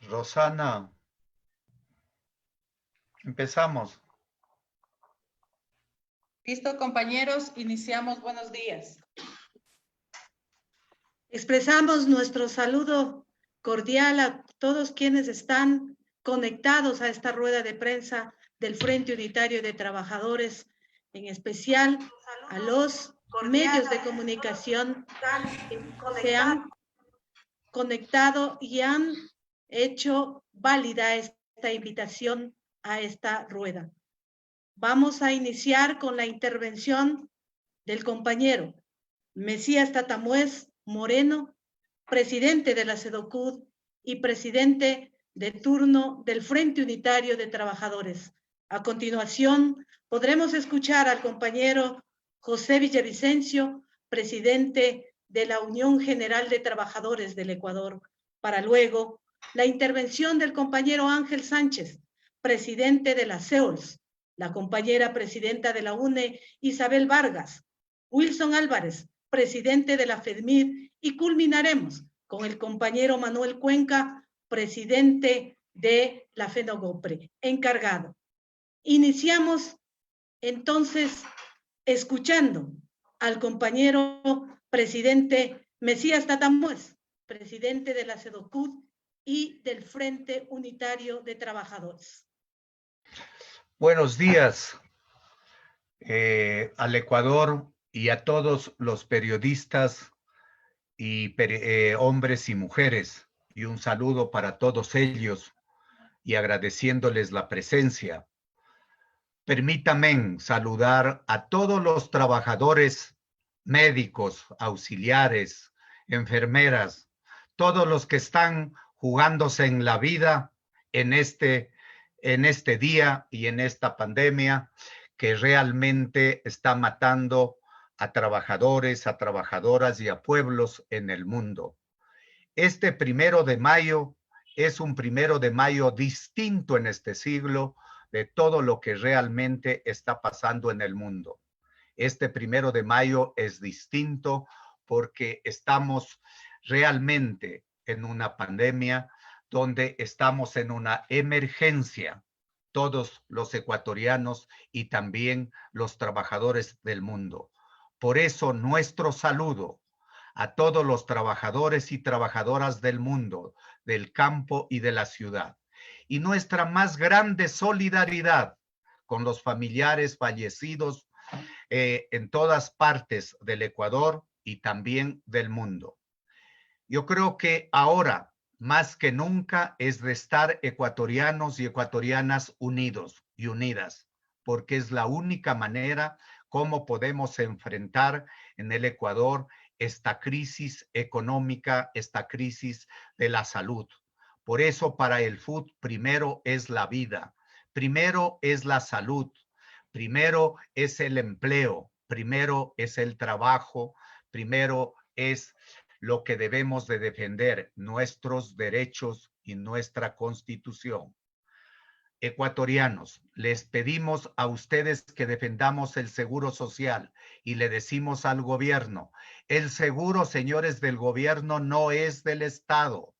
Rosana, empezamos. Listo, compañeros, iniciamos. Buenos días. Expresamos nuestro saludo cordial a todos quienes están conectados a esta rueda de prensa del Frente Unitario de Trabajadores, en especial a los medios de comunicación que se han conectado y han hecho válida esta invitación a esta rueda. Vamos a iniciar con la intervención del compañero Mesías Tatamuez Moreno, presidente de la SEDOCUD y presidente de turno del Frente Unitario de Trabajadores. A continuación, podremos escuchar al compañero José Villavicencio, presidente de la Unión General de Trabajadores del Ecuador, para luego la intervención del compañero Ángel Sánchez, presidente de la CEOLS, la compañera presidenta de la UNE, Isabel Vargas, Wilson Álvarez, presidente de la FEDMIR, y culminaremos con el compañero Manuel Cuenca, presidente de la FENOGOPRE, encargado. Iniciamos entonces escuchando al compañero presidente Mesías Tatamuez, presidente de la SEDOCUD y del Frente Unitario de Trabajadores. Buenos días al Ecuador y a todos los periodistas y hombres y mujeres, y un saludo para todos ellos y agradeciéndoles la presencia. Permítanme saludar a todos los trabajadores médicos, auxiliares, enfermeras, todos los que están jugándose en la vida en este día y en esta pandemia que realmente está matando a trabajadores, a trabajadoras y a pueblos en el mundo. Este 1 de mayo es un 1 de mayo distinto en este siglo de todo lo que realmente está pasando en el mundo. Este 1 de mayo es distinto porque estamos realmente en una pandemia donde estamos en una emergencia, todos los ecuatorianos y también los trabajadores del mundo. Por eso nuestro saludo a todos los trabajadores y trabajadoras del mundo, del campo y de la ciudad. Y nuestra más grande solidaridad con los familiares fallecidos en todas partes del Ecuador y también del mundo. Yo creo que ahora, más que nunca, es de estar ecuatorianos y ecuatorianas unidos y unidas, porque es la única manera como podemos enfrentar en el Ecuador esta crisis económica, esta crisis de la salud. Por eso para el FUT primero es la vida, primero es la salud, primero es el empleo, primero es el trabajo, primero es lo que debemos de defender, nuestros derechos y nuestra constitución. Ecuatorianos, les pedimos a ustedes que defendamos el seguro social y le decimos al gobierno, el seguro, señores del gobierno, no es del Estado.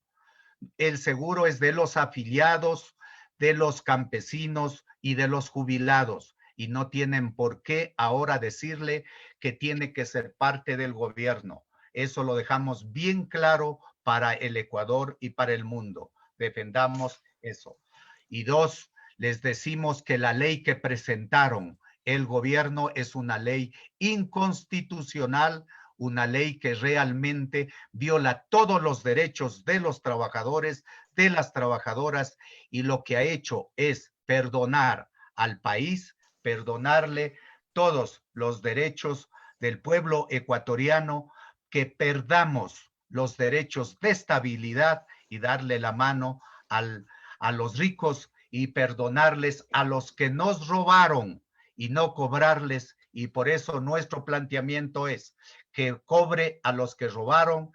El seguro es de los afiliados, de los campesinos y de los jubilados, y no tienen por qué ahora decirle que tiene que ser parte del gobierno. Eso lo dejamos bien claro para el Ecuador y para el mundo. Defendamos eso. Y dos, les decimos que la ley que presentaron el gobierno es una ley inconstitucional, una ley que realmente viola todos los derechos de los trabajadores, de las trabajadoras, y lo que ha hecho es perdonar al país, perdonarle todos los derechos del pueblo ecuatoriano, que perdamos los derechos de estabilidad y darle la mano a los ricos y perdonarles a los que nos robaron y no cobrarles. Y por eso nuestro planteamiento es que cobre a los que robaron,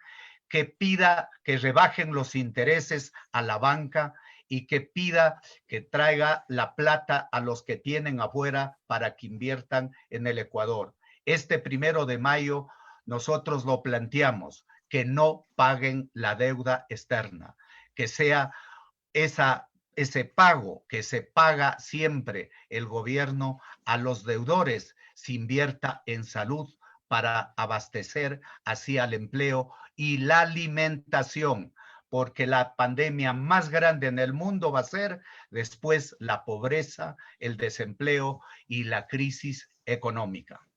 que pida que rebajen los intereses a la banca y que pida que traiga la plata a los que tienen afuera para que inviertan en el Ecuador. Este 1 de mayo nosotros lo planteamos, que no paguen la deuda externa, que sea ese pago que se paga siempre el gobierno a los deudores se invierta en salud para abastecer así al empleo y la alimentación, porque la pandemia más grande en el mundo va a ser después la pobreza, el desempleo y la crisis económica.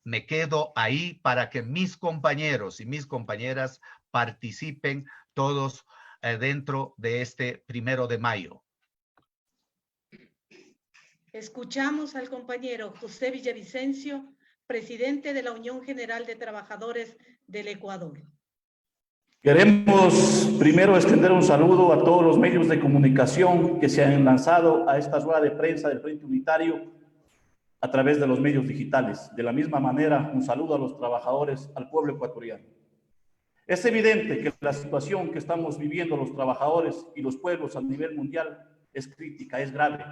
Me quedo ahí para que mis compañeros y mis compañeras participen todos dentro de este 1 de mayo. Escuchamos al compañero José Villavicencio, presidente de la Unión General de Trabajadores del Ecuador. Queremos primero extender un saludo a todos los medios de comunicación que se han lanzado a esta rueda de prensa del Frente Unitario a través de los medios digitales. De la misma manera, un saludo a los trabajadores, al pueblo ecuatoriano. Es evidente que la situación que estamos viviendo los trabajadores y los pueblos a nivel mundial es crítica, es grave.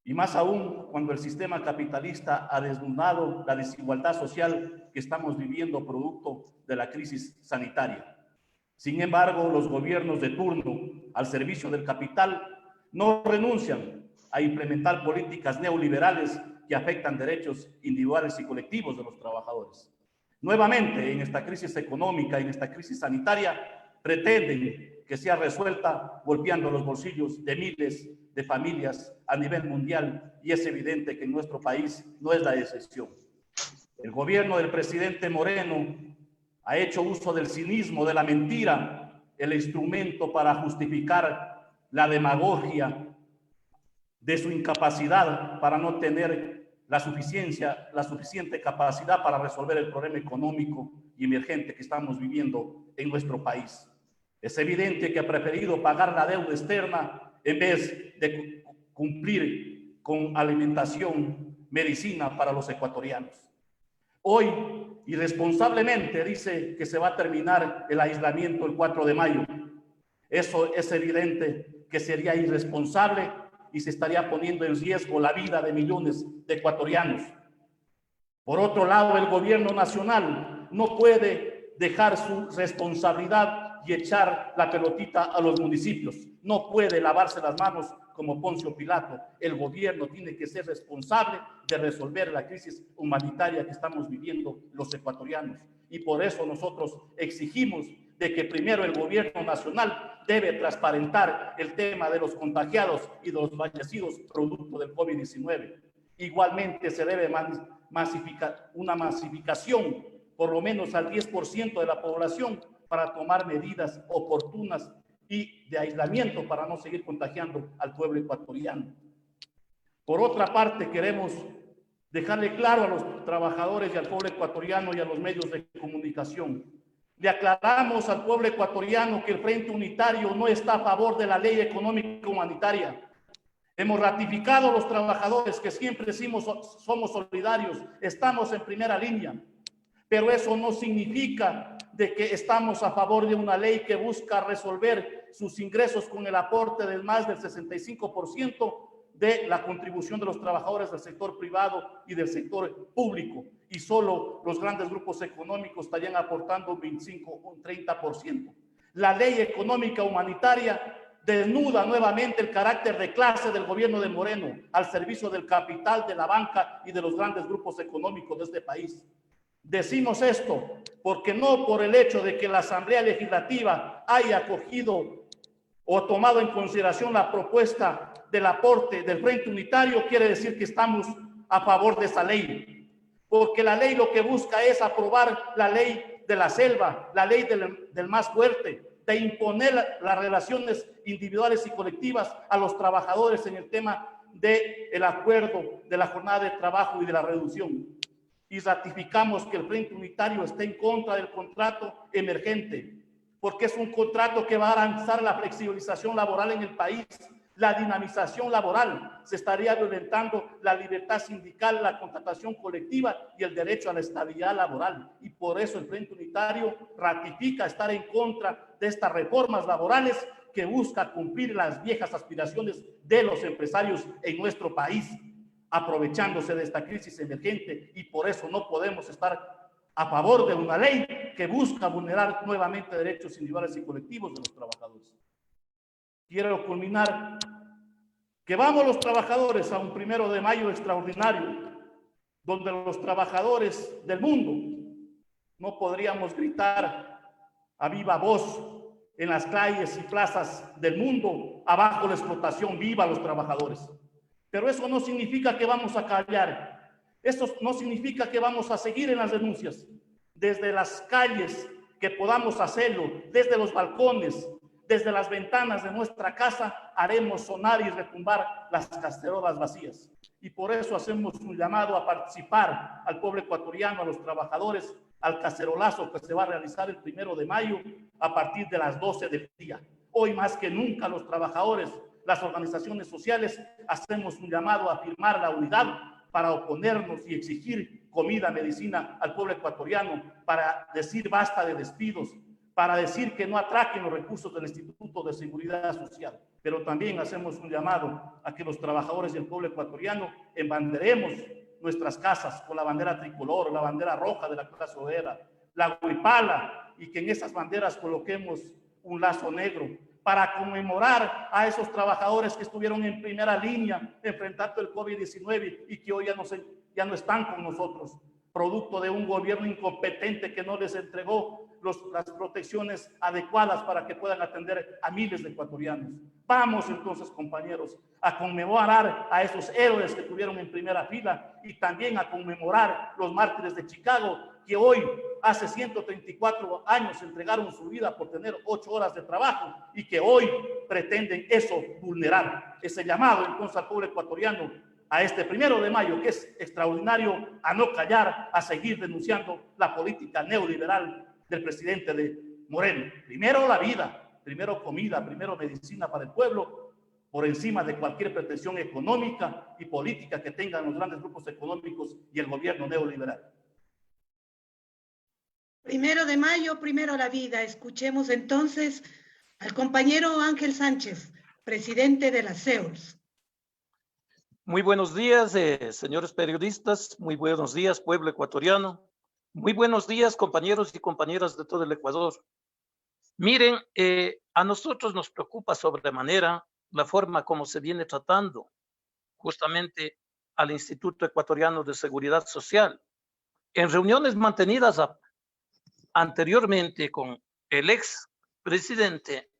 Y más aún cuando el sistema capitalista ha desnudado la desigualdad social que estamos viviendo producto de la crisis sanitaria. Sin embargo, los gobiernos de turno al servicio del capital no renuncian a implementar políticas neoliberales que afectan derechos individuales y colectivos de los trabajadores. Nuevamente, en esta crisis económica, en esta crisis sanitaria, pretenden que sea resuelta golpeando los bolsillos de miles de familias a nivel mundial, y es evidente que en nuestro país no es la excepción. El gobierno del presidente Moreno ha hecho uso del cinismo, de la mentira, el instrumento para justificar la demagogia, de su incapacidad para no tener la suficiente capacidad para resolver el problema económico y emergente que estamos viviendo en nuestro país. Es evidente que ha preferido pagar la deuda externa en vez de cumplir con alimentación, medicina para los ecuatorianos. Hoy, irresponsablemente, dice que se va a terminar el aislamiento el 4 de mayo. Eso es evidente que sería irresponsable y se estaría poniendo en riesgo la vida de millones de ecuatorianos. Por otro lado, el gobierno nacional no puede dejar su responsabilidad y echar la pelotita a los municipios. No puede lavarse las manos como Poncio Pilato. El gobierno tiene que ser responsable de resolver la crisis humanitaria que estamos viviendo los ecuatorianos. Y por eso nosotros exigimos de que primero el gobierno nacional debe transparentar el tema de los contagiados y de los fallecidos producto del COVID-19. Igualmente se debe una masificación por lo menos al 10% de la población para tomar medidas oportunas y de aislamiento para no seguir contagiando al pueblo ecuatoriano. Por otra parte, queremos dejarle claro a los trabajadores y al pueblo ecuatoriano y a los medios de comunicación. Le aclaramos al pueblo ecuatoriano que el Frente Unitario no está a favor de la ley económica humanitaria. Hemos ratificado a los trabajadores que siempre somos solidarios, estamos en primera línea, pero eso no significa de que estamos a favor de una ley que busca resolver sus ingresos con el aporte del más del 65% de la contribución de los trabajadores del sector privado y del sector público, y solo los grandes grupos económicos estarían aportando un 25 o un 30%. La ley económica humanitaria desnuda nuevamente el carácter de clase del gobierno de Moreno al servicio del capital, de la banca y de los grandes grupos económicos de este país. Decimos esto porque no por el hecho de que la Asamblea Legislativa haya acogido o tomado en consideración la propuesta del aporte del Frente Unitario quiere decir que estamos a favor de esa ley, porque la ley lo que busca es aprobar la ley de la selva, la ley del más fuerte, de imponer las relaciones individuales y colectivas a los trabajadores en el tema del acuerdo de la jornada de trabajo y de la reducción. Y ratificamos que el Frente Unitario está en contra del contrato emergente, porque es un contrato que va a avanzar la flexibilización laboral en el país, la dinamización laboral. Se estaría violentando la libertad sindical, la contratación colectiva y el derecho a la estabilidad laboral. Y por eso el Frente Unitario ratifica estar en contra de estas reformas laborales que busca cumplir las viejas aspiraciones de los empresarios en nuestro país, aprovechándose de esta crisis emergente, y por eso no podemos estar a favor de una ley que busca vulnerar nuevamente derechos individuales y colectivos de los trabajadores. quiero culminar que vamos los trabajadores a un 1 de mayo extraordinario, donde los trabajadores del mundo no podríamos gritar a viva voz en las calles y plazas del mundo, abajo la explotación, viva los trabajadores. Pero eso no significa que vamos a callar, eso no significa que vamos a seguir en las denuncias. Desde las calles que podamos hacerlo, desde los balcones, desde las ventanas de nuestra casa, haremos sonar y retumbar las cacerolas vacías. Y por eso hacemos un llamado a participar al pueblo ecuatoriano, a los trabajadores, al cacerolazo que se va a realizar el 1 de mayo a partir de las 12 del día. Hoy más que nunca los trabajadores, las organizaciones sociales, hacemos un llamado a firmar la unidad para oponernos y exigir comida, medicina al pueblo ecuatoriano, para decir basta de despidos, para decir que no atraquen los recursos del Instituto de Seguridad Social. Pero también hacemos un llamado a que los trabajadores del pueblo ecuatoriano embanderemos nuestras casas con la bandera tricolor, la bandera roja de la clase obrera, la huipala, y que en esas banderas coloquemos un lazo negro para conmemorar a esos trabajadores que estuvieron en primera línea enfrentando el COVID-19 y que hoy ya no están con nosotros, producto de un gobierno incompetente que no les entregó las protecciones adecuadas para que puedan atender a miles de ecuatorianos. Vamos entonces, compañeros, a conmemorar a esos héroes que estuvieron en primera fila y también a conmemorar los mártires de Chicago, que hoy, hace 134 años, entregaron su vida por tener 8 horas de trabajo y que hoy pretenden eso vulnerar. Ese llamado entonces al pueblo ecuatoriano a este 1 de mayo, que es extraordinario, a no callar, a seguir denunciando la política neoliberal del presidente de Moreno. Primero la vida, primero comida, primero medicina para el pueblo, por encima de cualquier pretensión económica y política que tengan los grandes grupos económicos y el gobierno neoliberal. 1 de mayo, primero la vida. Escuchemos entonces al compañero Ángel Sánchez, presidente de la CEOLS. Muy buenos días, señores periodistas. Muy buenos días, pueblo ecuatoriano. Muy buenos días, compañeros y compañeras de todo el Ecuador. Miren, a nosotros nos preocupa sobremanera la forma como se viene tratando justamente al Instituto Ecuatoriano de Seguridad Social. En reuniones mantenidas anteriormente con el ex presidente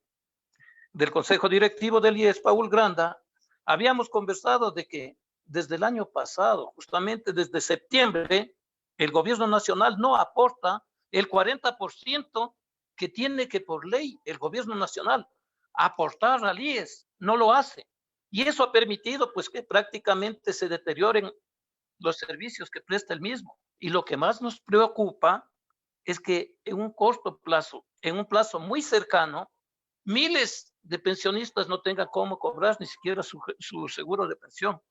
del Consejo Directivo del IES, Paul Granda, habíamos conversado de que desde el año pasado, justamente desde septiembre, el gobierno nacional no aporta el 40% que tiene que por ley el gobierno nacional aportar al IES, no lo hace. Y eso ha permitido pues que prácticamente se deterioren los servicios que presta el mismo. Y lo que más nos preocupa es que en un corto plazo, en un plazo muy cercano, miles de pensionistas no tengan cómo cobrar ni siquiera su seguro de pensión.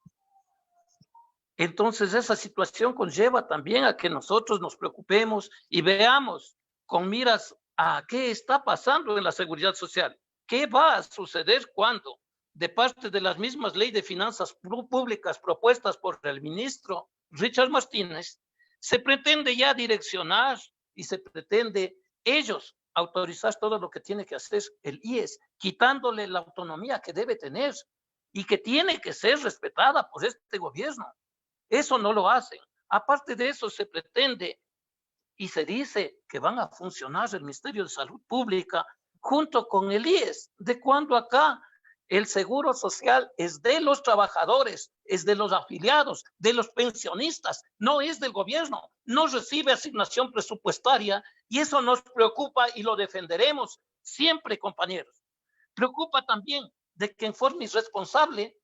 Entonces esa situación conlleva también a que nosotros nos preocupemos y veamos con miras a qué está pasando en la seguridad social. ¿Qué va a suceder cuando, de parte de las mismas leyes de finanzas públicas propuestas por el ministro Richard Martínez, se pretende ya direccionar y se pretende ellos autorizar todo lo que tiene que hacer el IES, quitándole la autonomía que debe tener y que tiene que ser respetada por este gobierno? Eso no lo hacen. Aparte de eso, se pretende y se dice que van a funcionar el Ministerio de Salud Pública junto con el IES. ¿De cuándo acá? El seguro social es de los trabajadores, es de los afiliados, de los pensionistas, no es del gobierno, no recibe asignación presupuestaria y eso nos preocupa y lo defenderemos siempre, compañeros. Preocupa también de que en forma irresponsable,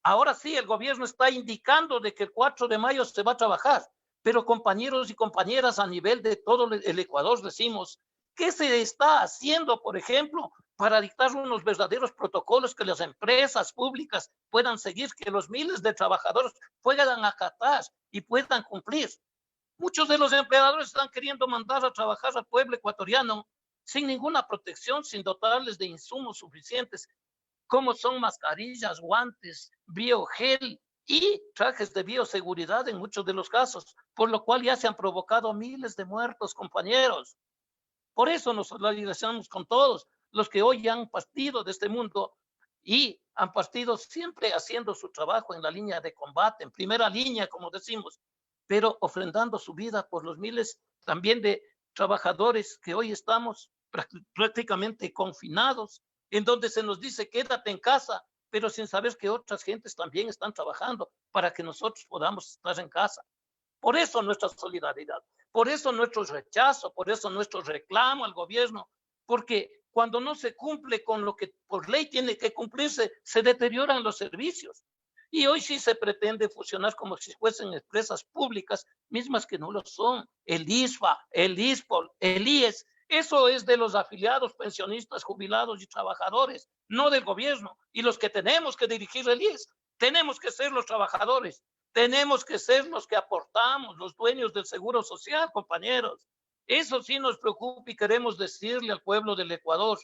ahora sí el gobierno está indicando de que el 4 de mayo se va a trabajar, pero compañeros y compañeras a nivel de todo el Ecuador decimos, ¿qué se está haciendo, por ejemplo, para dictar unos verdaderos protocolos que las empresas públicas puedan seguir, que los miles de trabajadores puedan acatar y puedan cumplir? Muchos de los empleadores están queriendo mandar a trabajar al pueblo ecuatoriano sin ninguna protección, sin dotarles de insumos suficientes, como son mascarillas, guantes, biogel y trajes de bioseguridad en muchos de los casos, por lo cual ya se han provocado miles de muertos, compañeros. Por eso nos solidarizamos con todos los que hoy han partido de este mundo y han partido siempre haciendo su trabajo en la línea de combate, en primera línea, como decimos, pero ofrendando su vida por los miles también de trabajadores que hoy estamos prácticamente confinados, en donde se nos dice quédate en casa, pero sin saber que otras gentes también están trabajando para que nosotros podamos estar en casa. Por eso nuestra solidaridad, por eso nuestro rechazo, por eso nuestro reclamo al gobierno, porque cuando no se cumple con lo que por ley tiene que cumplirse, se deterioran los servicios. Y hoy sí se pretende fusionar como si fuesen empresas públicas, mismas que no lo son. El ISFA, el ISPOL, el IES, eso es de los afiliados, pensionistas, jubilados y trabajadores, no del gobierno. Y los que tenemos que dirigir el IES, tenemos que ser los trabajadores, tenemos que ser los que aportamos, los dueños del seguro social, compañeros. Eso sí nos preocupa y queremos decirle al pueblo del Ecuador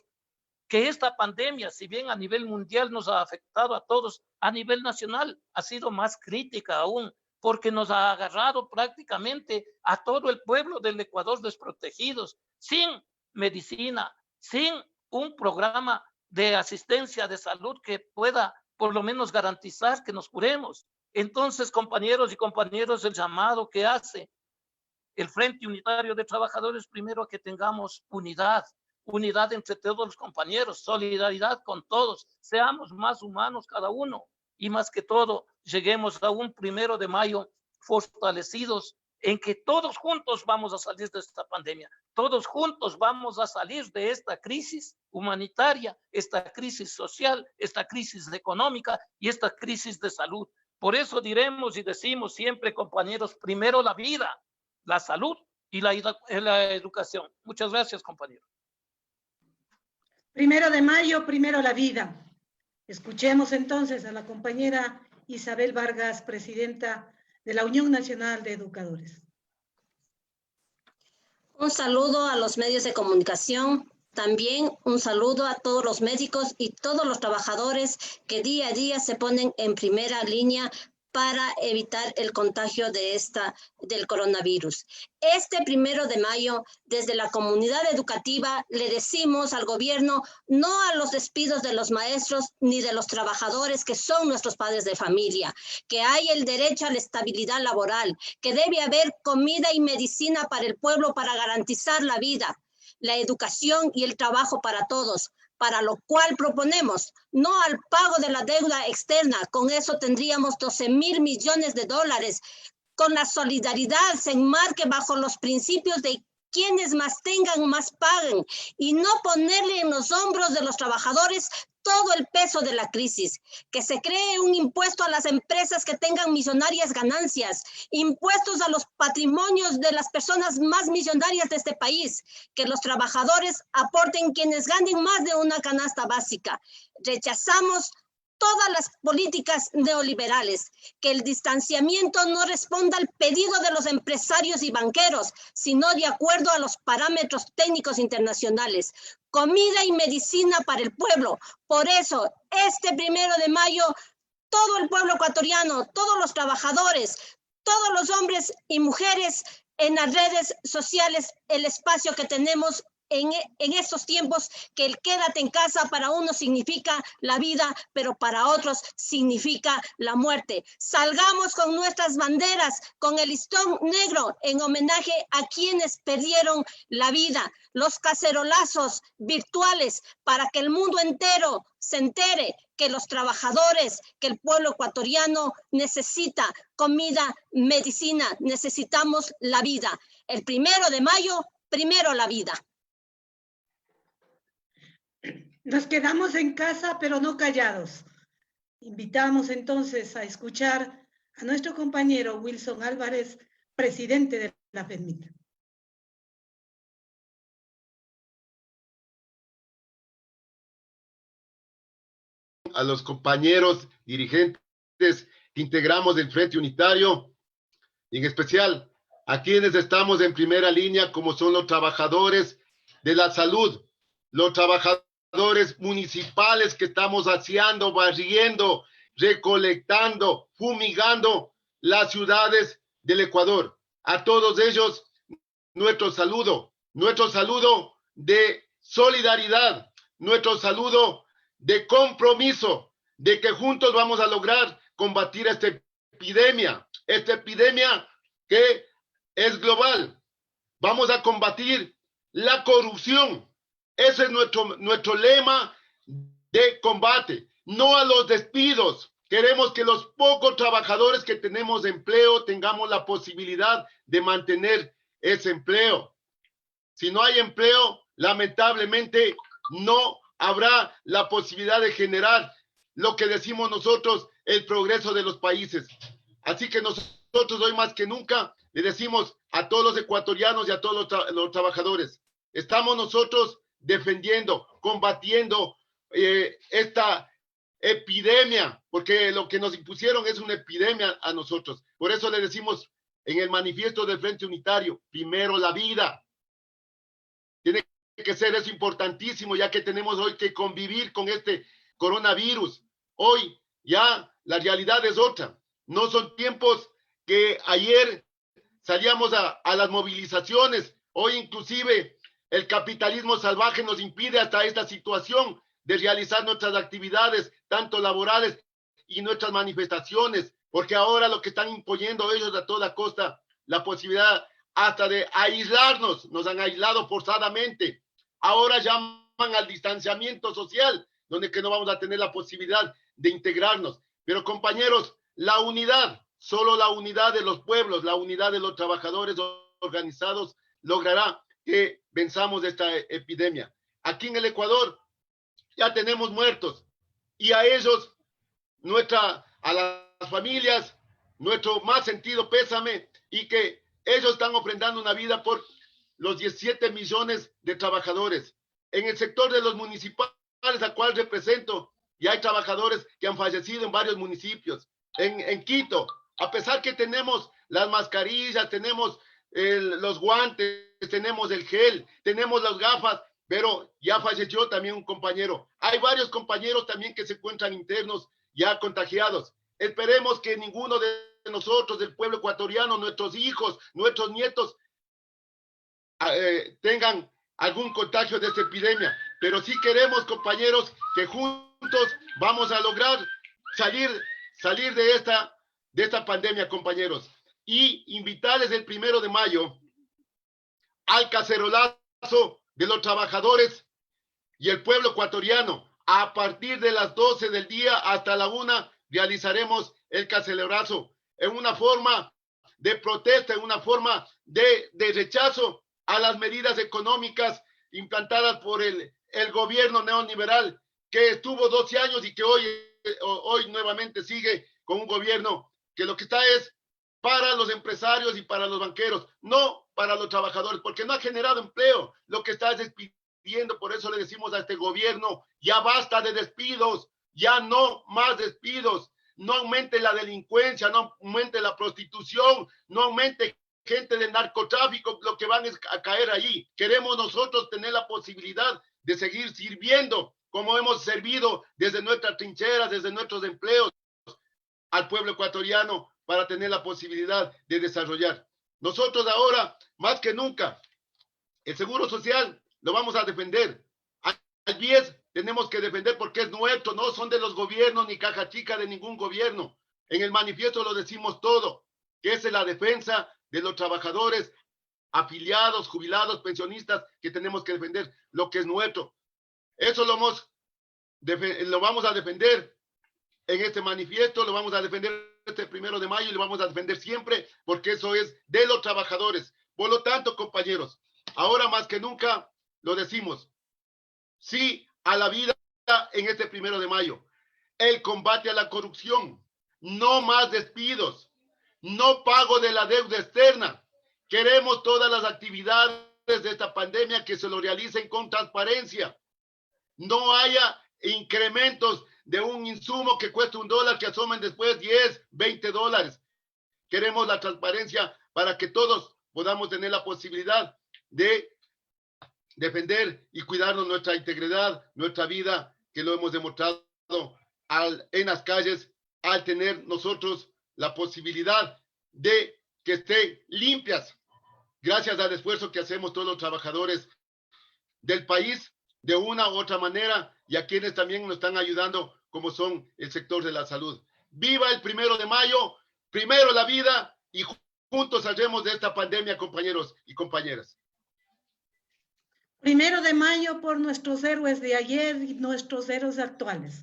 que esta pandemia, si bien a nivel mundial nos ha afectado a todos, a nivel nacional ha sido más crítica aún, porque nos ha agarrado prácticamente a todo el pueblo del Ecuador desprotegidos, sin medicina, sin un programa de asistencia de salud que pueda por lo menos garantizar que nos curemos. Entonces, compañeros y compañeras, el llamado que hace el Frente Unitario de Trabajadores, primero que tengamos unidad, unidad entre todos los compañeros, solidaridad con todos, seamos más humanos cada uno y más que todo lleguemos a un 1 de mayo fortalecidos en que todos juntos vamos a salir de esta pandemia, todos juntos vamos a salir de esta crisis humanitaria, esta crisis social, esta crisis económica y esta crisis de salud. Por eso diremos y decimos siempre, compañeros, primero la vida, la salud y la educación. Muchas gracias, compañeros. 1 de mayo, primero la vida. Escuchemos entonces a la compañera Isabel Vargas, presidenta de la Unión Nacional de Educadores. Un saludo a los medios de comunicación, también un saludo a todos los médicos y todos los trabajadores que día a día se ponen en primera línea para evitar el contagio del coronavirus. Este 1 de mayo, desde la comunidad educativa, le decimos al gobierno no a los despidos de los maestros ni de los trabajadores que son nuestros padres de familia, que hay el derecho a la estabilidad laboral, que debe haber comida y medicina para el pueblo para garantizar la vida, la educación y el trabajo para todos, para lo cual proponemos no al pago de la deuda externa, con eso tendríamos 12.000 millones de dólares, con la solidaridad se enmarque bajo los principios de quienes más tengan, más paguen, y no ponerle en los hombros de los trabajadores todo el peso de la crisis, que se cree un impuesto a las empresas que tengan millonarias ganancias, impuestos a los patrimonios de las personas más millonarias de este país, que los trabajadores aporten quienes ganen más de una canasta básica. Rechazamos todas las políticas neoliberales, que el distanciamiento no responda al pedido de los empresarios y banqueros, sino de acuerdo a los parámetros técnicos internacionales. Comida y medicina para el pueblo. Por eso, este 1 de mayo, todo el pueblo ecuatoriano, todos los trabajadores, todos los hombres y mujeres en las redes sociales, el espacio que tenemos en estos tiempos, que el quédate en casa para unos significa la vida, pero para otros significa la muerte. Salgamos con nuestras banderas, con el listón negro, en homenaje a quienes perdieron la vida. Los cacerolazos virtuales para que el mundo entero se entere que los trabajadores, que el pueblo ecuatoriano necesita comida, medicina, necesitamos la vida. El 1 de mayo, primero la vida. Nos quedamos en casa, pero no callados. Invitamos entonces a escuchar a nuestro compañero Wilson Álvarez, presidente de la FEDMIT. A los compañeros dirigentes que integramos el Frente Unitario, y en especial a quienes estamos en primera línea, como son los trabajadores de la salud, los trabajadores municipales que estamos aseando, barriendo, recolectando, fumigando las ciudades del Ecuador. A todos ellos, nuestro saludo de solidaridad, nuestro saludo de compromiso, de que juntos vamos a lograr combatir esta epidemia que es global. Vamos a combatir la corrupción. Ese es nuestro lema de combate. No a los despidos. Queremos que los pocos trabajadores que tenemos empleo tengamos la posibilidad de mantener ese empleo. Si no hay empleo, lamentablemente no habrá la posibilidad de generar lo que decimos nosotros, el progreso de los países. Así que nosotros hoy más que nunca le decimos a todos los ecuatorianos y a todos los trabajadores, estamos nosotros defendiendo, combatiendo esta epidemia, porque lo que nos impusieron es una epidemia a nosotros. Por eso le decimos en el manifiesto del Frente Unitario, primero la vida. Tiene que ser eso importantísimo, ya que tenemos hoy que convivir con este coronavirus. Hoy ya la realidad es otra. No son tiempos que ayer salíamos a las movilizaciones. Hoy inclusive el capitalismo salvaje nos impide hasta esta situación de realizar nuestras actividades, tanto laborales y nuestras manifestaciones, porque ahora lo que están imponiendo ellos a toda costa, la posibilidad hasta de aislarnos, nos han aislado forzadamente. Ahora llaman al distanciamiento social, donde que no vamos a tener la posibilidad de integrarnos. Pero compañeros, la unidad, solo la unidad de los pueblos, la unidad de los trabajadores organizados logrará que venzamos esta epidemia. Aquí en el Ecuador ya tenemos muertos y a ellos, a las familias, nuestro más sentido pésame, y que ellos están ofrendando una vida por los 17 millones de trabajadores. En el sector de los municipales, al cual represento, y hay trabajadores que han fallecido en varios municipios. En Quito, a pesar que tenemos las mascarillas, tenemos los guantes, tenemos el gel, tenemos las gafas, pero ya falleció también un compañero. Hay varios compañeros también que se encuentran internos ya contagiados. Esperemos que ninguno de nosotros, del pueblo ecuatoriano, nuestros hijos, nuestros nietos, tengan algún contagio de esta epidemia. Pero sí queremos, compañeros, que juntos vamos a lograr salir de esta pandemia, compañeros. Y invitarles el 1 de mayo al cacerolazo de los trabajadores y el pueblo ecuatoriano. A partir de las 12 del día hasta la 1 realizaremos el cacerolazo en una forma de protesta, en una forma de rechazo a las medidas económicas implantadas por el gobierno neoliberal, que estuvo 12 años y que hoy nuevamente sigue con un gobierno que lo que está es para los empresarios y para los banqueros, no para los trabajadores, porque no ha generado empleo. Lo que está es despidiendo. Por eso le decimos a este gobierno, ya basta de despidos, ya no más despidos, no aumente la delincuencia, no aumente la prostitución, no aumente gente del narcotráfico, lo que van es a caer ahí. Queremos nosotros tener la posibilidad de seguir sirviendo como hemos servido desde nuestras trincheras, desde nuestros empleos al pueblo ecuatoriano, para tener la posibilidad de desarrollar. Nosotros ahora, más que nunca, el seguro social lo vamos a defender. Al 10 tenemos que defender porque es nuestro, no son de los gobiernos ni caja chica de ningún gobierno. En el manifiesto lo decimos todo, que es la defensa de los trabajadores afiliados, jubilados, pensionistas, que tenemos que defender lo que es nuestro. Eso lo vamos a defender en este manifiesto, lo vamos a defender este 1 de mayo y lo vamos a defender siempre, porque eso es de los trabajadores. Por lo tanto, compañeros, ahora más que nunca lo decimos, sí a la vida en este 1 de mayo, el combate a la corrupción, no más despidos, no pago de la deuda externa. Queremos todas las actividades de esta pandemia que se lo realicen con transparencia. No haya incrementos de un insumo que cuesta $1, que asomen después 10, 20 dólares. Queremos la transparencia para que todos podamos tener la posibilidad de defender y cuidarnos nuestra integridad, nuestra vida, que lo hemos demostrado en las calles, al tener nosotros la posibilidad de que estén limpias, gracias al esfuerzo que hacemos todos los trabajadores del país. De una u otra manera y a quienes también nos están ayudando, como son el sector de la salud. ¡Viva el 1 de mayo! Primero la vida y juntos saldremos de esta pandemia, compañeros y compañeras. 1 de mayo por nuestros héroes de ayer y nuestros héroes actuales.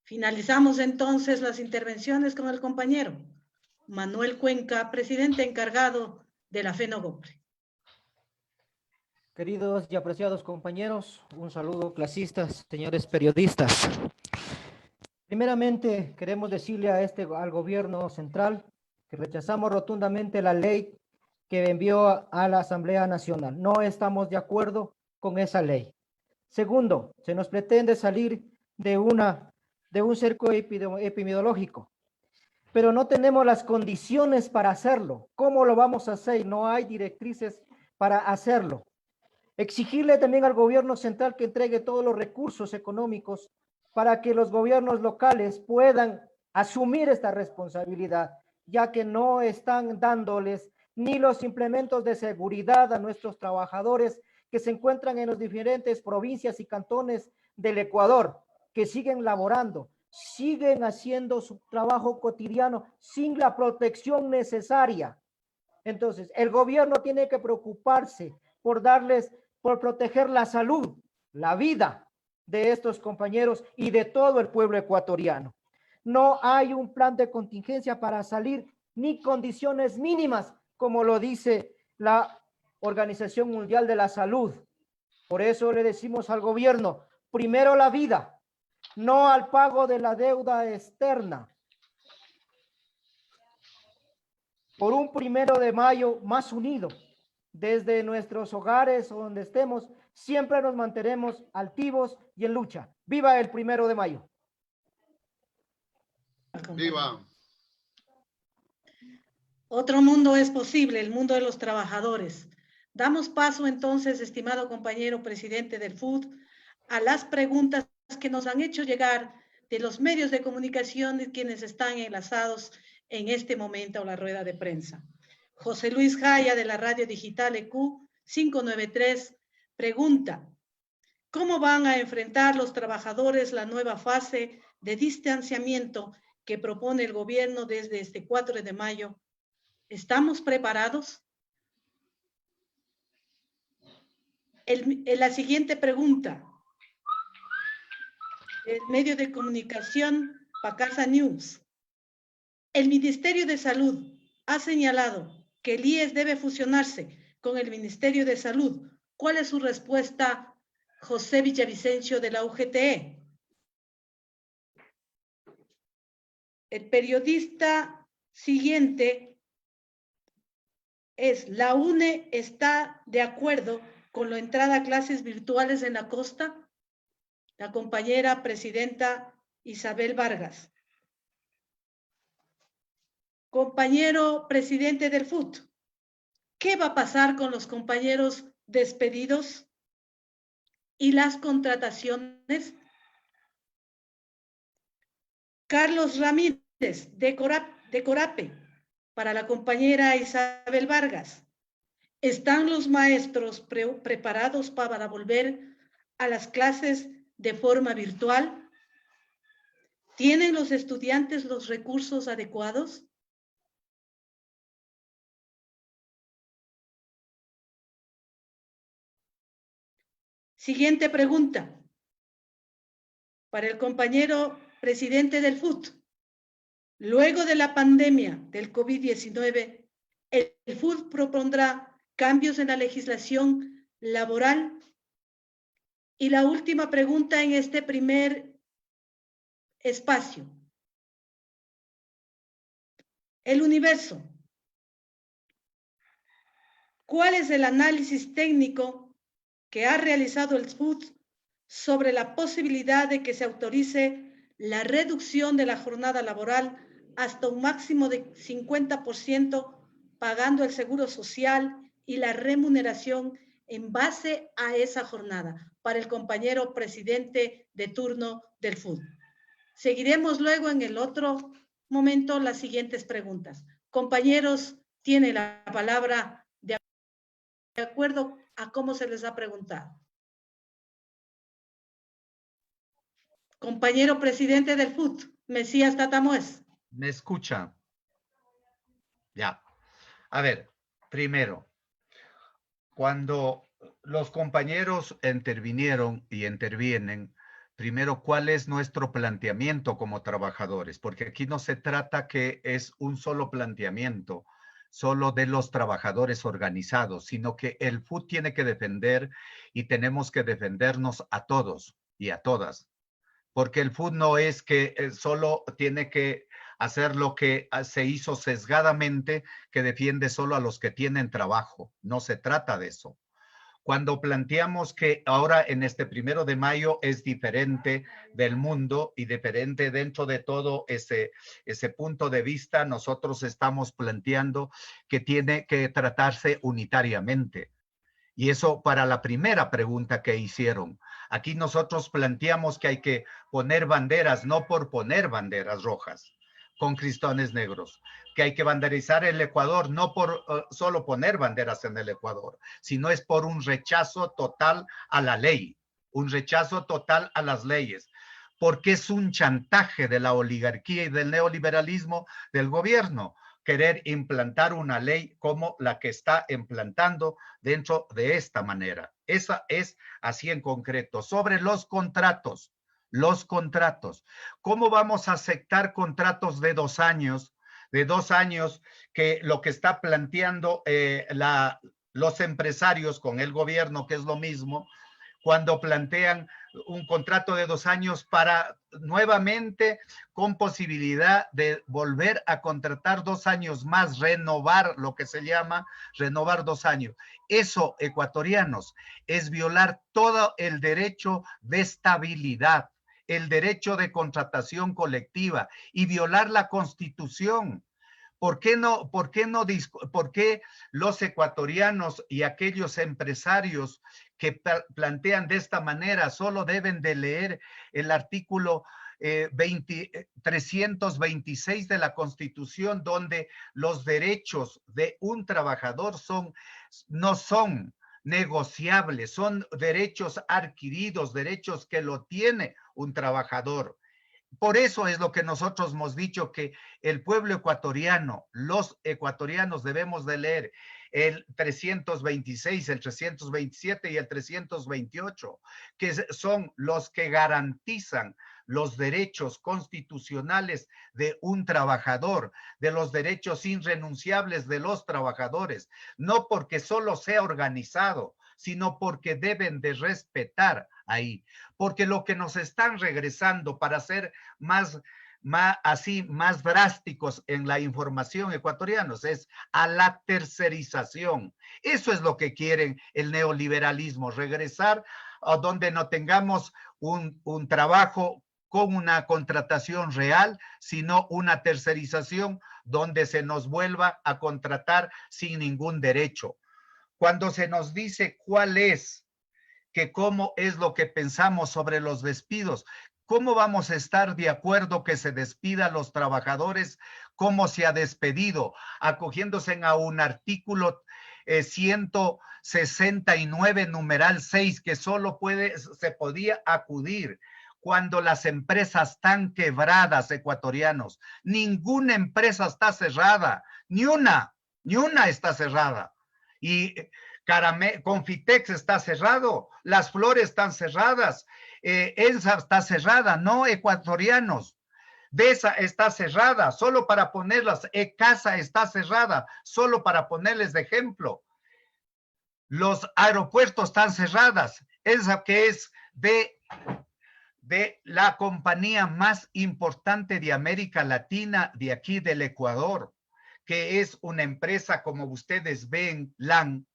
Finalizamos entonces las intervenciones con el compañero Manuel Cuenca, presidente encargado de la FENOGOPRE. Queridos y apreciados compañeros, un saludo clasistas, señores periodistas. Primeramente, queremos decirle al gobierno central que rechazamos rotundamente la ley que envió a la Asamblea Nacional. No estamos de acuerdo con esa ley. Segundo, se nos pretende salir de un cerco epidemiológico, pero no tenemos las condiciones para hacerlo. ¿Cómo lo vamos a hacer? No hay directrices para hacerlo. Exigirle también al gobierno central que entregue todos los recursos económicos para que los gobiernos locales puedan asumir esta responsabilidad, ya que no están dándoles ni los implementos de seguridad a nuestros trabajadores que se encuentran en las diferentes provincias y cantones del Ecuador, que siguen laborando, siguen haciendo su trabajo cotidiano sin la protección necesaria. Entonces, el gobierno tiene que preocuparse por proteger la salud, la vida de estos compañeros y de todo el pueblo ecuatoriano. No hay un plan de contingencia para salir, ni condiciones mínimas, como lo dice la Organización Mundial de la Salud. Por eso le decimos al gobierno, primero la vida, no al pago de la deuda externa. Por un 1 de mayo más unido, desde nuestros hogares o donde estemos, siempre nos mantenemos altivos y en lucha. ¡Viva el 1 de mayo! ¡Viva! Otro mundo es posible, el mundo de los trabajadores. Damos paso entonces, estimado compañero presidente del FUT, a las preguntas que nos han hecho llegar de los medios de comunicación de quienes están enlazados en este momento a la rueda de prensa. José Luis Jaya, de la radio digital EQ 593, pregunta: ¿cómo van a enfrentar los trabajadores la nueva fase de distanciamiento que propone el gobierno desde este 4 de mayo? ¿Estamos preparados? La siguiente pregunta, el medio de comunicación Pacasa News. El Ministerio de Salud ha señalado que el IES debe fusionarse con el Ministerio de Salud. ¿Cuál es su respuesta, José Villavicencio, de la UGTE? El periodista siguiente es: ¿la UNE está de acuerdo con la entrada a clases virtuales en la costa? La compañera presidenta Isabel Vargas. Compañero presidente del FUT, ¿qué va a pasar con los compañeros despedidos y las contrataciones? Carlos Ramírez, de Corape, para la compañera Isabel Vargas. ¿Están los maestros preparados para volver a las clases de forma virtual? ¿Tienen los estudiantes los recursos adecuados? Siguiente pregunta, para el compañero presidente del FUT. Luego de la pandemia del COVID-19, el FUT propondrá cambios en la legislación laboral. Y la última pregunta en este primer espacio. El Universo. ¿Cuál es el análisis técnico que ha realizado el FUT sobre la posibilidad de que se autorice la reducción de la jornada laboral hasta un máximo de 50%, pagando el seguro social y la remuneración en base a esa jornada? Para el compañero presidente de turno del FUT. Seguiremos luego en el otro momento las siguientes preguntas. Compañeros, tiene la palabra de acuerdo a cómo se les ha preguntado. Compañero presidente del FUT, Mesías Tatamuez. ¿Me escucha? Ya. A ver, primero, cuando los compañeros intervinieron y intervienen, primero, ¿cuál es nuestro planteamiento como trabajadores? Porque aquí no se trata que es un solo planteamiento, solo de los trabajadores organizados, sino que el FUT tiene que defender y tenemos que defendernos a todos y a todas. Porque el FUT no es que solo tiene que hacer lo que se hizo sesgadamente, que defiende solo a los que tienen trabajo. No se trata de eso. Cuando planteamos que ahora en este 1 de mayo es diferente del mundo y diferente dentro de todo ese punto de vista, nosotros estamos planteando que tiene que tratarse unitariamente. Y eso para la primera pregunta que hicieron. Aquí nosotros planteamos que hay que poner banderas, no por poner banderas rojas con cristones negros, que hay que banderizar el Ecuador, no por solo poner banderas en el Ecuador, sino es por un rechazo total a la ley, un rechazo total a las leyes, porque es un chantaje de la oligarquía y del neoliberalismo del gobierno querer implantar una ley como la que está implantando dentro de esta manera. Esa es así en concreto. Sobre los contratos, ¿cómo vamos a aceptar contratos de 2 años? De 2 años que lo que está planteando los empresarios con el gobierno, que es lo mismo, cuando plantean un contrato de 2 años para nuevamente con posibilidad de volver a contratar 2 años más, renovar lo que se llama renovar 2 años. Eso, ecuatorianos, es violar todo el derecho de estabilidad, el derecho de contratación colectiva y violar la Constitución. ¿Por qué los ecuatorianos y aquellos empresarios que plantean de esta manera solo deben de leer el artículo 326 de la Constitución, donde los derechos de un trabajador no son negociables, son derechos adquiridos, derechos que lo tiene un trabajador? Por eso es lo que nosotros hemos dicho, que el pueblo ecuatoriano, los ecuatorianos debemos de leer el 326, el 327 y el 328, que son los que garantizan los derechos constitucionales de un trabajador, de los derechos irrenunciables de los trabajadores, no porque solo sea organizado, sino porque deben de respetar ahí, porque lo que nos están regresando para ser más drásticos en la información ecuatorianos es a la tercerización. Eso es lo que quieren el neoliberalismo, regresar a donde no tengamos un trabajo con una contratación real, sino una tercerización donde se nos vuelva a contratar sin ningún derecho. Cuando se nos dice cómo es lo que pensamos sobre los despidos, ¿cómo vamos a estar de acuerdo que se despida a los trabajadores como se ha despedido, acogiéndose a un artículo 169, numeral 6, que solo se podía acudir cuando las empresas están quebradas, ecuatorianos? Ninguna empresa está cerrada, ni una está cerrada. Y Confitex está cerrado, Las Flores están cerradas, ENSA está cerrada, no, ecuatorianos. DESA está cerrada, solo para ponerlas. ECASA está cerrada, solo para ponerles de ejemplo. Los aeropuertos están cerradas. ENSA, que es de la compañía más importante de América Latina, de aquí del Ecuador, que es una empresa, como ustedes ven, LAN.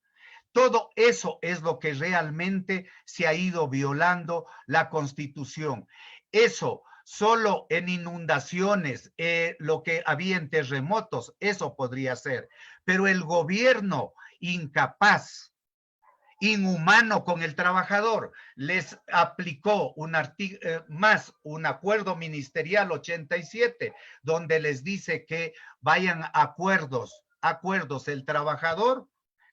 Todo eso es lo que realmente se ha ido violando la Constitución. Eso solo en inundaciones, lo que había en terremotos, eso podría ser. Pero el gobierno incapaz, inhumano con el trabajador, les aplicó un acuerdo ministerial 87, donde les dice que vayan a acuerdos el trabajador,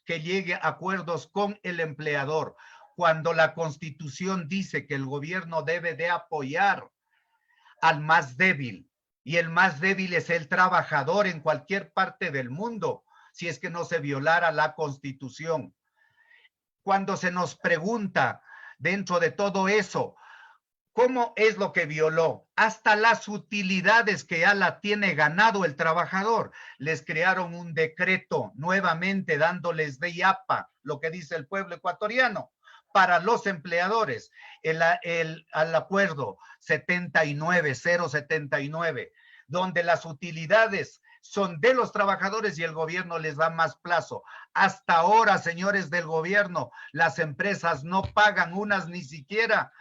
que llegue a acuerdos con el empleador, cuando la Constitución dice que el gobierno debe de apoyar al más débil. Y el más débil es el trabajador en cualquier parte del mundo, si es que no se violara la Constitución. Cuando se nos pregunta dentro de todo eso, ¿cómo es lo que violó? Hasta las utilidades que ya la tiene ganado el trabajador. Les crearon un decreto nuevamente dándoles de IAPA, lo que dice el pueblo ecuatoriano, para los empleadores. Al acuerdo 079, donde las utilidades son de los trabajadores y el gobierno les da más plazo. Hasta ahora, señores del gobierno, las empresas no pagan, unas ni siquiera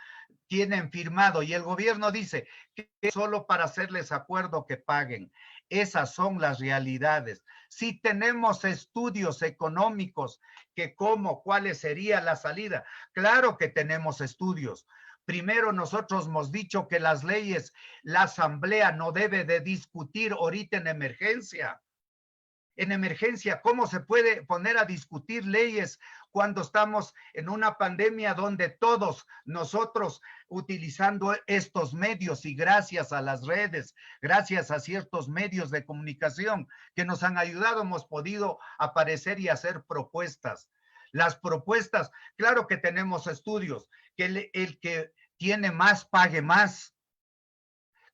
tienen firmado, y el gobierno dice que solo para hacerles acuerdo que paguen. Esas son las realidades. Si tenemos estudios económicos que cuál sería la salida, claro que tenemos estudios. Primero, nosotros hemos dicho que las leyes, la asamblea no debe de discutir ahorita en emergencia. En emergencia, ¿cómo se puede poner a discutir leyes cuando estamos en una pandemia donde todos nosotros utilizando estos medios y gracias a las redes, gracias a ciertos medios de comunicación que nos han ayudado, hemos podido aparecer y hacer propuestas? Las propuestas, claro que tenemos estudios, que el que tiene más pague más.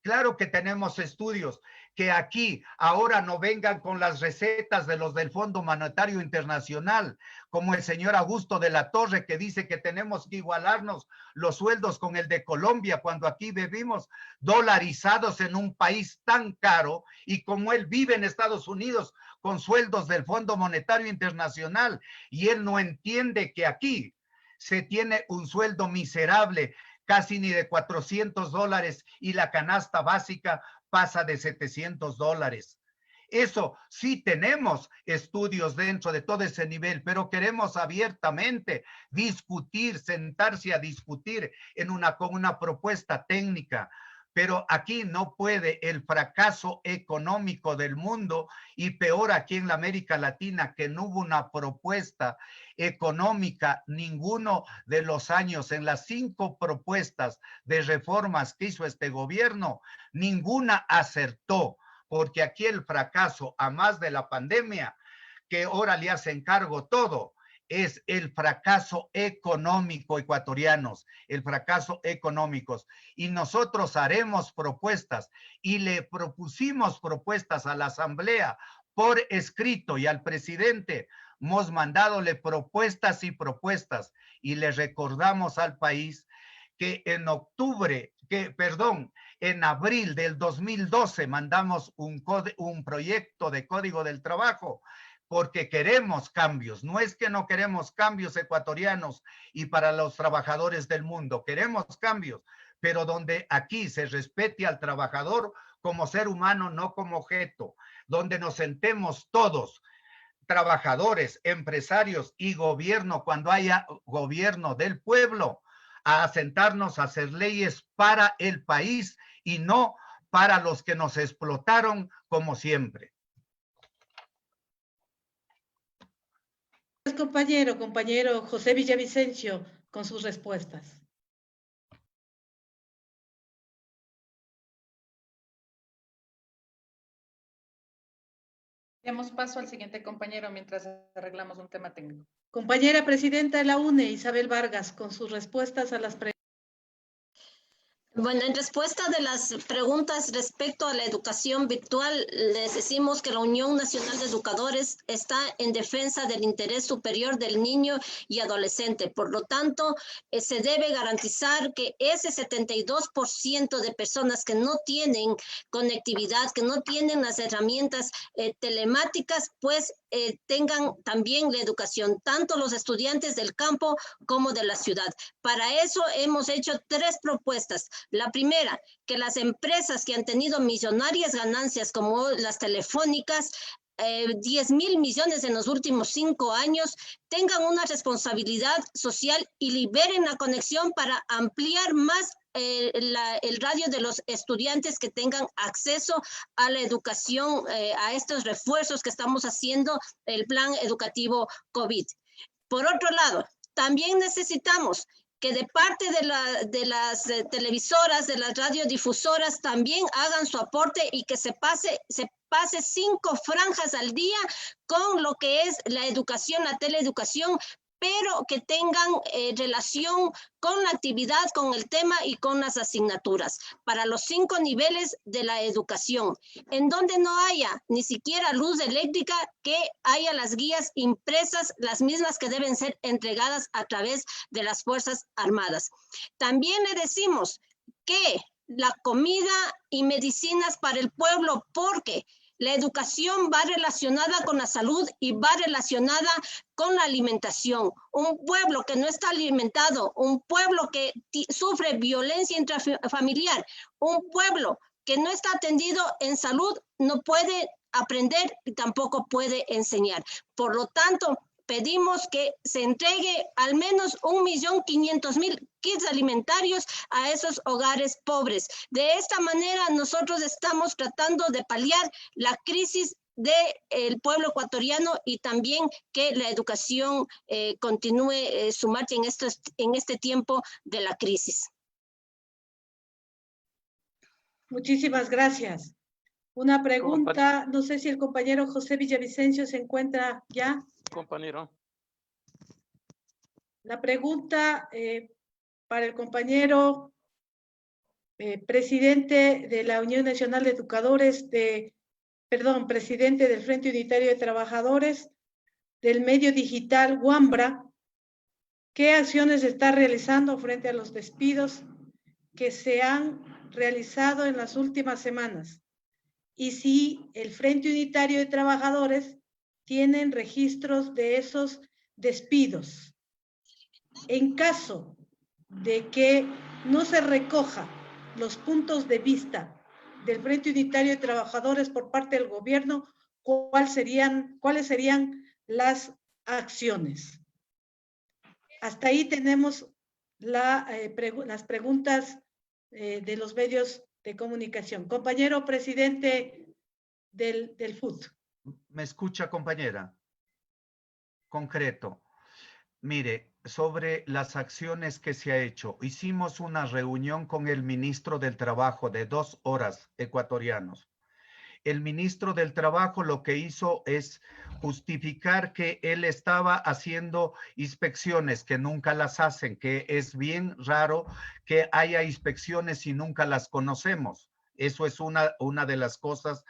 Claro que tenemos estudios, que aquí ahora no vengan con las recetas de los del Fondo Monetario Internacional, como el señor Augusto de la Torre, que dice que tenemos que igualarnos los sueldos con el de Colombia, cuando aquí vivimos dolarizados en un país tan caro, y como él vive en Estados Unidos con sueldos del Fondo Monetario Internacional, y él no entiende que aquí se tiene un sueldo miserable, casi ni de $400, y la canasta básica pasa de $700. Eso sí tenemos estudios dentro de todo ese nivel, pero queremos abiertamente discutir, sentarse a discutir con una propuesta técnica. Pero aquí no puede el fracaso económico del mundo, y peor aquí en la América Latina, que no hubo una propuesta económica ninguno de los años. En las 5 propuestas de reformas que hizo este gobierno, ninguna acertó, porque aquí el fracaso, a más de la pandemia, que ahora le hacen cargo todo, es el fracaso económico, ecuatorianos, el fracaso económicos. Y nosotros haremos propuestas, y le propusimos propuestas a la asamblea por escrito, y al presidente hemos mandadole propuestas y propuestas, y le recordamos al país que en abril del 2012 mandamos un proyecto de Código del Trabajo, porque queremos cambios. No es que no queremos cambios ecuatorianos y para los trabajadores del mundo, queremos cambios, pero donde aquí se respete al trabajador como ser humano, no como objeto, donde nos sentemos todos, trabajadores, empresarios y gobierno, cuando haya gobierno del pueblo, a sentarnos a hacer leyes para el país y no para los que nos explotaron como siempre. Compañero José Villavicencio, con sus respuestas. Damos paso al siguiente compañero mientras arreglamos un tema técnico. Compañera presidenta de la UNE, Isabel Vargas, con sus respuestas a las preguntas. Bueno, en respuesta de las preguntas respecto a la educación virtual, les decimos que la Unión Nacional de Educadores está en defensa del interés superior del niño y adolescente. Por lo tanto, se debe garantizar que ese 72% de personas que no tienen conectividad, que no tienen las herramientas telemáticas, pues tengan también la educación, tanto los estudiantes del campo como de la ciudad. Para eso hemos hecho 3 propuestas. La primera, que las empresas que han tenido millonarias ganancias como las telefónicas, 10.000 millones en los últimos 5 años, tengan una responsabilidad social y liberen la conexión para ampliar más el radio de los estudiantes que tengan acceso a la educación, a estos refuerzos que estamos haciendo, el plan educativo COVID. Por otro lado, también necesitamos que de parte de las televisoras, de las radiodifusoras, también hagan su aporte y que se pase 5 franjas al día con lo que es la educación, la teleeducación, pero que tengan relación con la actividad, con el tema y con las asignaturas para los 5 niveles de la educación. En donde no haya ni siquiera luz eléctrica, que haya las guías impresas, las mismas que deben ser entregadas a través de las Fuerzas Armadas. También le decimos que la comida y medicinas para el pueblo, porque la educación va relacionada con la salud y va relacionada con la alimentación. Un pueblo que no está alimentado, un pueblo que sufre violencia intrafamiliar, un pueblo que no está atendido en salud, no puede aprender y tampoco puede enseñar. Por lo tanto, pedimos que se entregue al menos 1.500.000 kits alimentarios a esos hogares pobres. De esta manera, nosotros estamos tratando de paliar la crisis del pueblo ecuatoriano y también que la educación continúe su marcha en este tiempo de la crisis. Muchísimas gracias. Una pregunta, no sé si el compañero José Villavicencio se encuentra ya. Compañero. La pregunta para el compañero presidente de la Unión Nacional de Educadores, presidente del Frente Unitario de Trabajadores del medio digital Wambra, ¿qué acciones está realizando frente a los despidos que se han realizado en las últimas semanas? Y si el Frente Unitario de Trabajadores tienen registros de esos despidos. En caso de que no se recoja los puntos de vista del Frente Unitario de Trabajadores por parte del gobierno, ¿cuáles serían las acciones? Hasta ahí tenemos las preguntas de los medios de comunicación. Compañero presidente del FUT. ¿Me escucha, compañera? Concreto. Mire, sobre las acciones que se ha hecho, hicimos una reunión con el ministro del Trabajo de 2 horas ecuatorianos. El ministro del Trabajo lo que hizo es justificar que él estaba haciendo inspecciones que nunca las hacen, que es bien raro que haya inspecciones y nunca las conocemos. Eso es una de las cosas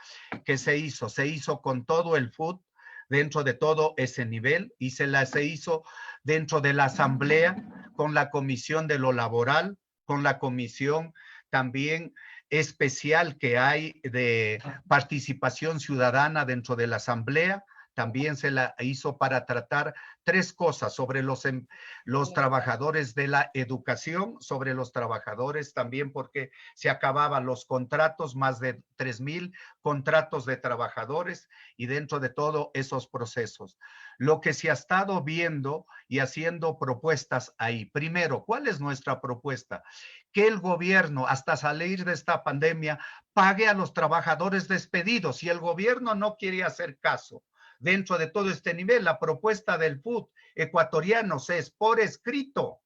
que se hizo. Se hizo con todo el FUT, dentro de todo ese nivel, y se hizo dentro de la asamblea, con la comisión de lo laboral, con la comisión también especial que hay de participación ciudadana dentro de la asamblea. También se la hizo para tratar 3 cosas sobre los trabajadores de la educación, sobre los trabajadores también porque se acababan los contratos, más de 3,000 contratos de trabajadores y dentro de todos esos procesos. Lo que se ha estado viendo y haciendo propuestas ahí. Primero, ¿cuál es nuestra propuesta? Que el gobierno, hasta salir de esta pandemia, pague a los trabajadores despedidos. Si el gobierno no quiere hacer caso, dentro de todo este nivel, la propuesta del FUT ecuatoriano es por escrito.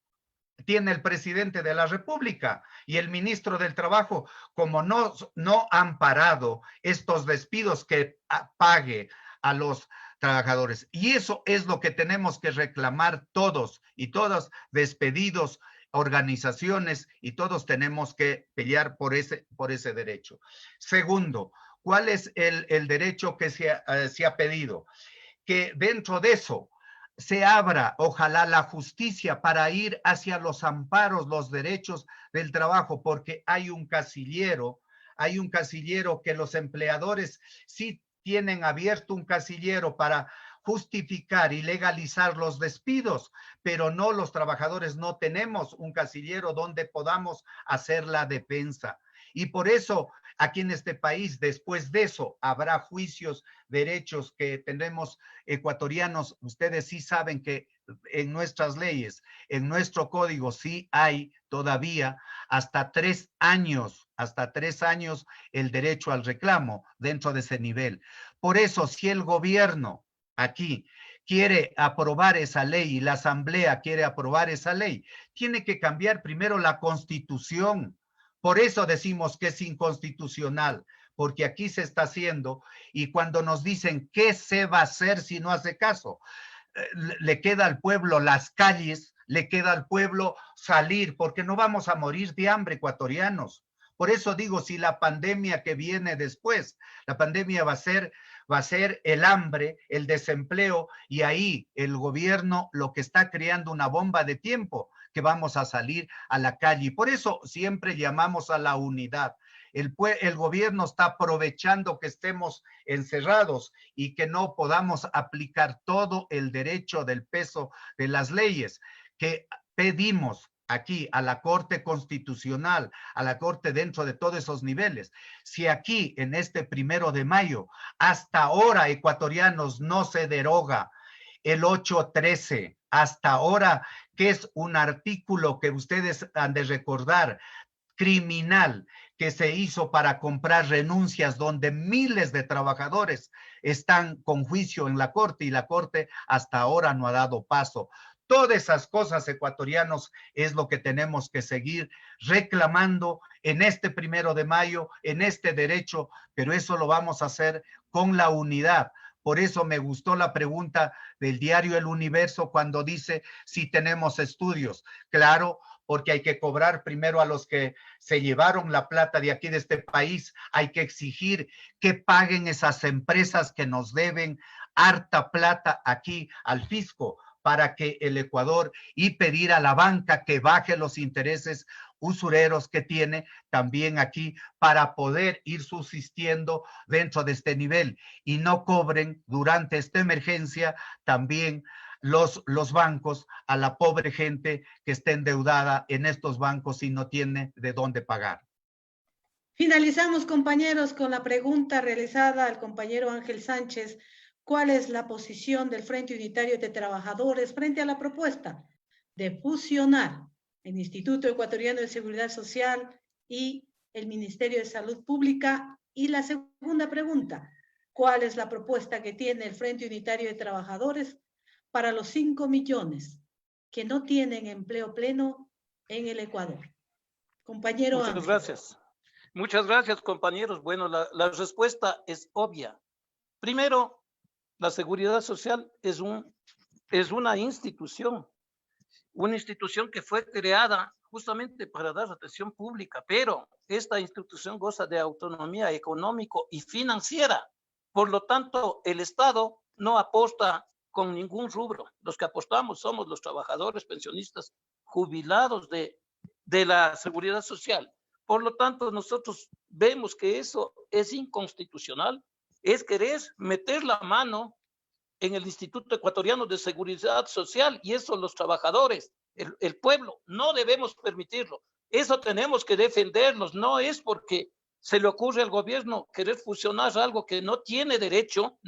Tiene el presidente de la República y el ministro del Trabajo, como no han parado estos despidos, que pague a los trabajadores. Y eso es lo que tenemos que reclamar todos y todas, despedidos, organizaciones, y todos tenemos que pelear por ese derecho. Segundo, ¿cuál es el derecho que se ha pedido? Que dentro de eso se abra, ojalá, la justicia para ir hacia los amparos, los derechos del trabajo, porque hay un casillero que los empleadores sí tienen abierto un casillero para justificar y legalizar los despidos, pero no, los trabajadores no tenemos un casillero donde podamos hacer la defensa. Y por eso, aquí en este país, después de eso, habrá juicios, derechos que tenemos ecuatorianos. Ustedes sí saben que en nuestras leyes, en nuestro código, sí hay todavía hasta 3 años el derecho al reclamo dentro de ese nivel. Por eso, si el gobierno aquí quiere aprobar esa ley y la Asamblea quiere aprobar esa ley, tiene que cambiar primero la Constitución. Por eso decimos que es inconstitucional, porque aquí se está haciendo, y cuando nos dicen qué se va a hacer si no hace caso, le queda al pueblo las calles, le queda al pueblo salir, porque no vamos a morir de hambre, ecuatorianos. Por eso digo, si la pandemia que viene después, la pandemia va a ser el hambre, el desempleo, y ahí el gobierno lo que está creando una bomba de tiempo, que vamos a salir a la calle. Y por eso siempre llamamos a la unidad. El gobierno está aprovechando que estemos encerrados y que no podamos aplicar todo el derecho del peso de las leyes que pedimos aquí a la Corte Constitucional, a la Corte dentro de todos esos niveles. Si aquí en este 1 de mayo, hasta ahora, ecuatorianos, no se deroga el 813, hasta ahora, que es un artículo que ustedes han de recordar, criminal, que se hizo para comprar renuncias, donde miles de trabajadores están con juicio en la Corte, y la Corte hasta ahora no ha dado paso. Todas esas cosas, ecuatorianos, es lo que tenemos que seguir reclamando en este 1 de mayo, en este derecho, pero eso lo vamos a hacer con la unidad. Por eso me gustó la pregunta del diario El Universo cuando dice si tenemos estudios. Claro, porque hay que cobrar primero a los que se llevaron la plata de aquí, de este país. Hay que exigir que paguen esas empresas que nos deben harta plata aquí al fisco, para que el Ecuador, y pedir a la banca que baje los intereses usureros que tiene también aquí, para poder ir subsistiendo dentro de este nivel, y no cobren durante esta emergencia también los bancos a la pobre gente que está endeudada en estos bancos y no tiene de dónde pagar. Finalizamos, compañeros, con la pregunta realizada al compañero Ángel Sánchez. ¿Cuál es la posición del Frente Unitario de Trabajadores frente a la propuesta de fusionar el Instituto Ecuatoriano de Seguridad Social y el Ministerio de Salud Pública? Y la segunda pregunta, ¿cuál es la propuesta que tiene el Frente Unitario de Trabajadores para los 5 millones que no tienen empleo pleno en el Ecuador? Compañero Ángel. Muchas gracias. Muchas gracias, compañeros. Bueno, la respuesta es obvia. Primero, la seguridad social es una institución que fue creada justamente para dar atención pública, pero esta institución goza de autonomía económico y financiera. Por lo tanto, el Estado no aposta con ningún rubro. Los que apostamos somos los trabajadores, pensionistas, jubilados de la seguridad social. Por lo tanto, nosotros vemos que eso es inconstitucional. Es querer meter la mano en el Instituto Ecuatoriano de Seguridad Social, y eso los trabajadores, el pueblo, no debemos permitirlo. Eso tenemos que defendernos. No es porque se le ocurre al gobierno querer fusionar algo que no tiene derecho,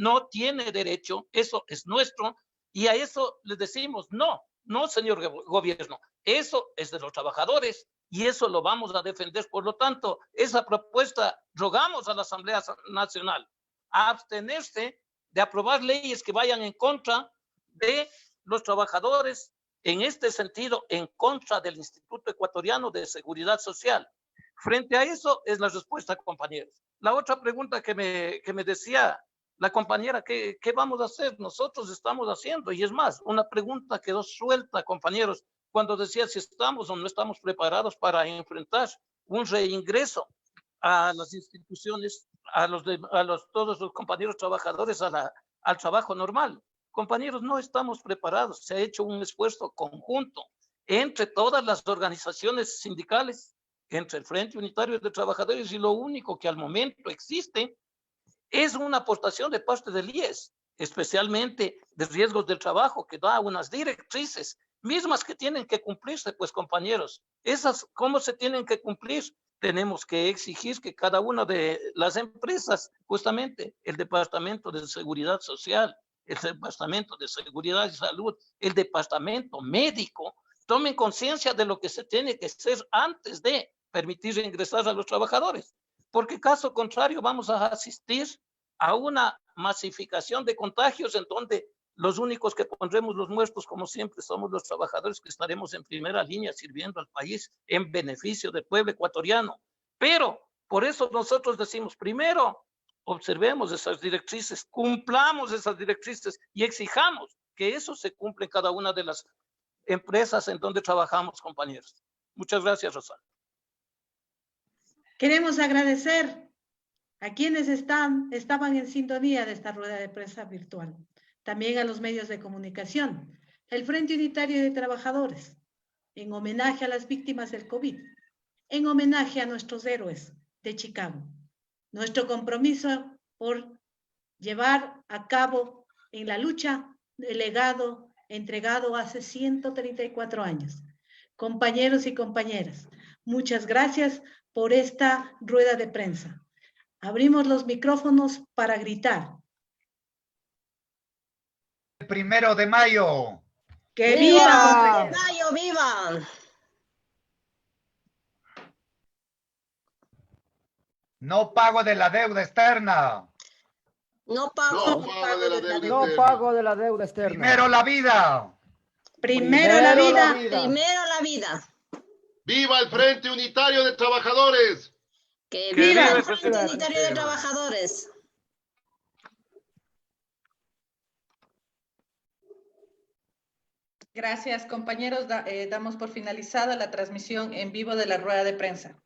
eso es nuestro, y a eso les decimos, no, señor gobierno, eso es de los trabajadores, y eso lo vamos a defender. Por lo tanto, esa propuesta, rogamos a la Asamblea Nacional a abstenerse de aprobar leyes que vayan en contra de los trabajadores, en este sentido, en contra del Instituto Ecuatoriano de Seguridad Social. Frente a eso es la respuesta, compañeros. La otra pregunta que me decía la compañera, ¿qué vamos a hacer? Nosotros estamos haciendo, y es más, una pregunta quedó suelta, compañeros, cuando decía si estamos o no estamos preparados para enfrentar un reingreso a las instituciones, todos los compañeros trabajadores al trabajo normal. Compañeros, no estamos preparados. Se ha hecho un esfuerzo conjunto entre todas las organizaciones sindicales, entre el Frente Unitario de Trabajadores, y lo único que al momento existe es una aportación de parte del IES, especialmente de riesgos del trabajo, que da unas directrices mismas que tienen que cumplirse. Pues, compañeros, esas, ¿cómo se tienen que cumplir? Tenemos que exigir que cada una de las empresas, justamente el Departamento de Seguridad Social, el Departamento de Seguridad y Salud, el Departamento Médico, tomen conciencia de lo que se tiene que hacer antes de permitir ingresar a los trabajadores, porque caso contrario vamos a asistir a una masificación de contagios en donde Los únicos que pondremos los muertos, como siempre, somos los trabajadores que estaremos en primera línea sirviendo al país en beneficio del pueblo ecuatoriano. Pero por eso nosotros decimos, primero, observemos esas directrices, cumplamos esas directrices y exijamos que eso se cumpla en cada una de las empresas en donde trabajamos, compañeros. Muchas gracias, Rosana. Queremos agradecer a quienes estaban en sintonía de esta rueda de prensa virtual. También a los medios de comunicación, el Frente Unitario de Trabajadores, en homenaje a las víctimas del COVID, en homenaje a nuestros héroes de Chicago. Nuestro compromiso por llevar a cabo en la lucha el legado entregado hace 134 años. Compañeros y compañeras, muchas gracias por esta rueda de prensa. Abrimos los micrófonos para gritar. El 1 de mayo. ¡Que ¡Viva! viva! ¡Mayo, viva! No pago de la deuda externa. No pago. No pago de la deuda No externa. pago de la deuda externa. Primero la vida. Primero la vida. Primero la vida. ¡Viva el Frente Unitario de Trabajadores! ¡Que Que viva viva el Frente el Unitario de Trabajadores! Gracias, compañeros. Damos por finalizada la transmisión en vivo de la rueda de prensa.